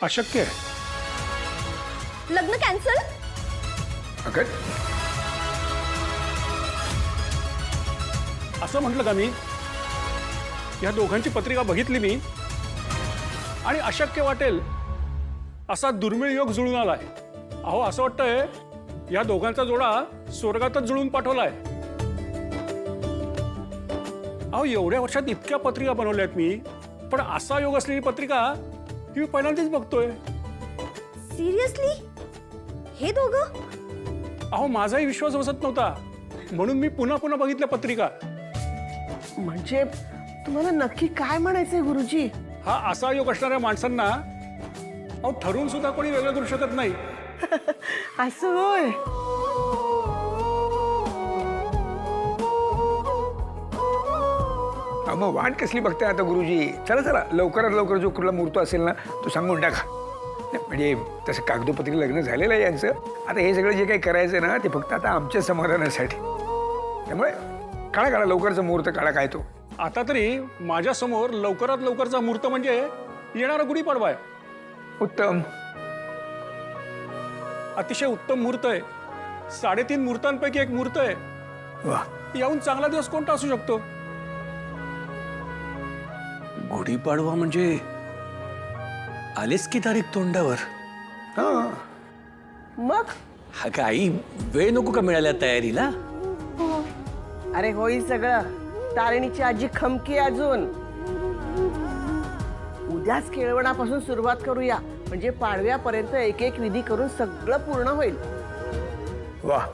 अशक्य आहे. लग्न कॅन्सल? अगं असं म्हटलं का मी? या दोघांची पत्रिका बघितली मी आणि अशक्य वाटेल असा दुर्मिळ योग जुळून आलाय. अहो असं वाटतंय या दोघांचा जोडा स्वर्गातच जुळून पाठवलाय. अहो एवढ्या वर्षात इतक्या पत्रिका बनवल्यात मी, पण असा योग असलेली पत्रिका ही मी पहिल्यांदाच बघतोय. सिरियसली? हे दोघं? अहो माझाही विश्वास बसत नव्हता, म्हणून मी पुन्हा पुन्हा बघितल्या पत्रिका. म्हणजे तुम्हाला नक्की काय म्हणायचंय गुरुजी? हा असा योग असणाऱ्या माणसांना अहो ठरवून सुद्धा कोणी वेगळं करू शकत नाही. असं होय? मग वाट कसली बघताय आता गुरुजी? चला चला लवकरात लवकर जो कुठला मुहूर्त असेल ना तो सांगून टाका. म्हणजे तसं कागदोपत्री लग्न झालेलं आहे यांचं. आता हे सगळं जे काही करायचं ना ते फक्त आता आमच्या समाधानासाठी. त्यामुळे काढा काढा लवकरचा मुहूर्त काढा. काय तो आता तरी माझ्या समोर लवकरात लवकरचा मुहूर्त म्हणजे येणारा गुढीपाडवा आहे. उत्तम. अतिशय उत्तम मुहूर्त आहे. 3.5 मुहूर्तांपैकी एक मुहूर्त आहे. वा. याहून चांगला दिवस कोणता असू शकतो? गुढीपाडवा म्हणजे आलीच की तारीख तोंडावर. हा मग हा काही वेळ नको का मिळाल्या तयारीला? अरे होईल सगळं. तारिणीची आजी खमकी आहे अजून. उद्याच केळवणापासून सुरुवात करूया, म्हणजे पाडव्यापर्यंत एक एक विधी करून सगळं पूर्ण होईल. वा.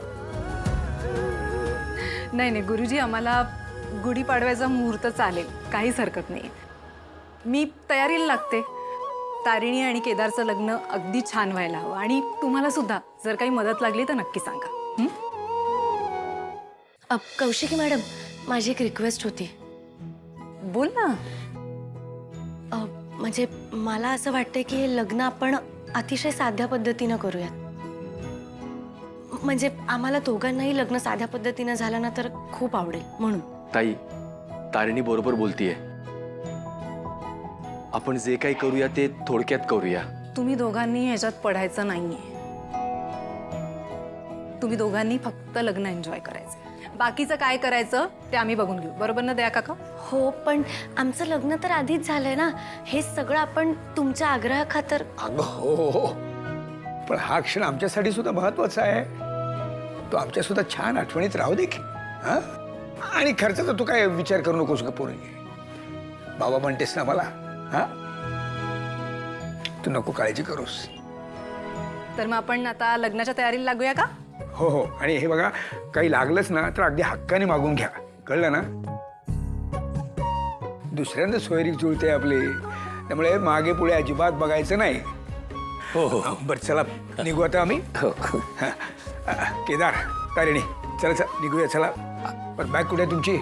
नाही नाही गुरुजी, आम्हाला गुढीपाडव्याचा मुहूर्त चालेल, काहीच हरकत नाही. मी तयारीला लागते. तारिणी आणि केदारचं लग्न अगदी छान व्हायला हवं. आणि तुम्हाला सुद्धा जर काही मदत लागली तर नक्की सांगा. कौशिकी मॅडम, माझी एक रिक्वेस्ट होती. बोल ना. म्हणजे मला असं वाटतंय की हे लग्न आपण अतिशय साध्या पद्धतीनं करूयात. म्हणजे आम्हाला दोघांनाही लग्न साध्या पद्धतीनं झालं ना तर खूप आवडेल म्हणून. ताई, तारिणी बरोबर बोलतीये. आपण जे काही करूया ते थोडक्यात करूया. तुम्ही दोघांनी ह्याच्यात पडायचं नाहीये. तुम्ही दोघांनी फक्त लग्न एन्जॉय करायचं. बाकीचं काय करायचं ते आम्ही बघून घेऊ. बरोबर ना दया काका? हो, पण आमचं लग्न तर आधीच झालंय ना. हे सगळं आपण तुमच्या आग्रहाखातर. अगं हो हो, पण हा क्षण आमच्यासाठी सुद्धा महत्वाचा आहे. तो आमच्या सुद्धा छान आठवणीत राहू देखील. हा. आणि खर्चाचा तू काय विचार करू नकोस का पोरी. बाबा म्हणतेस ना मला. हा, तू नको काळजी करूस. तर मग आपण आता लग्नाच्या तयारीला लागूया का? हो हो. आणि हे बघा, काही लागलंच ना तर अगदी हक्काने मागून घ्या, कळलं ना? दुसऱ्यांदा सोयरीक जुळते आपली, त्यामुळे मागे पुढे अजिबात बघायचं नाही. हो हो. बरं चला निघू आता आम्ही. केदार, तारिणी, चला चला निघूया. चला. बरं बॅग कुठे आहे तुमची?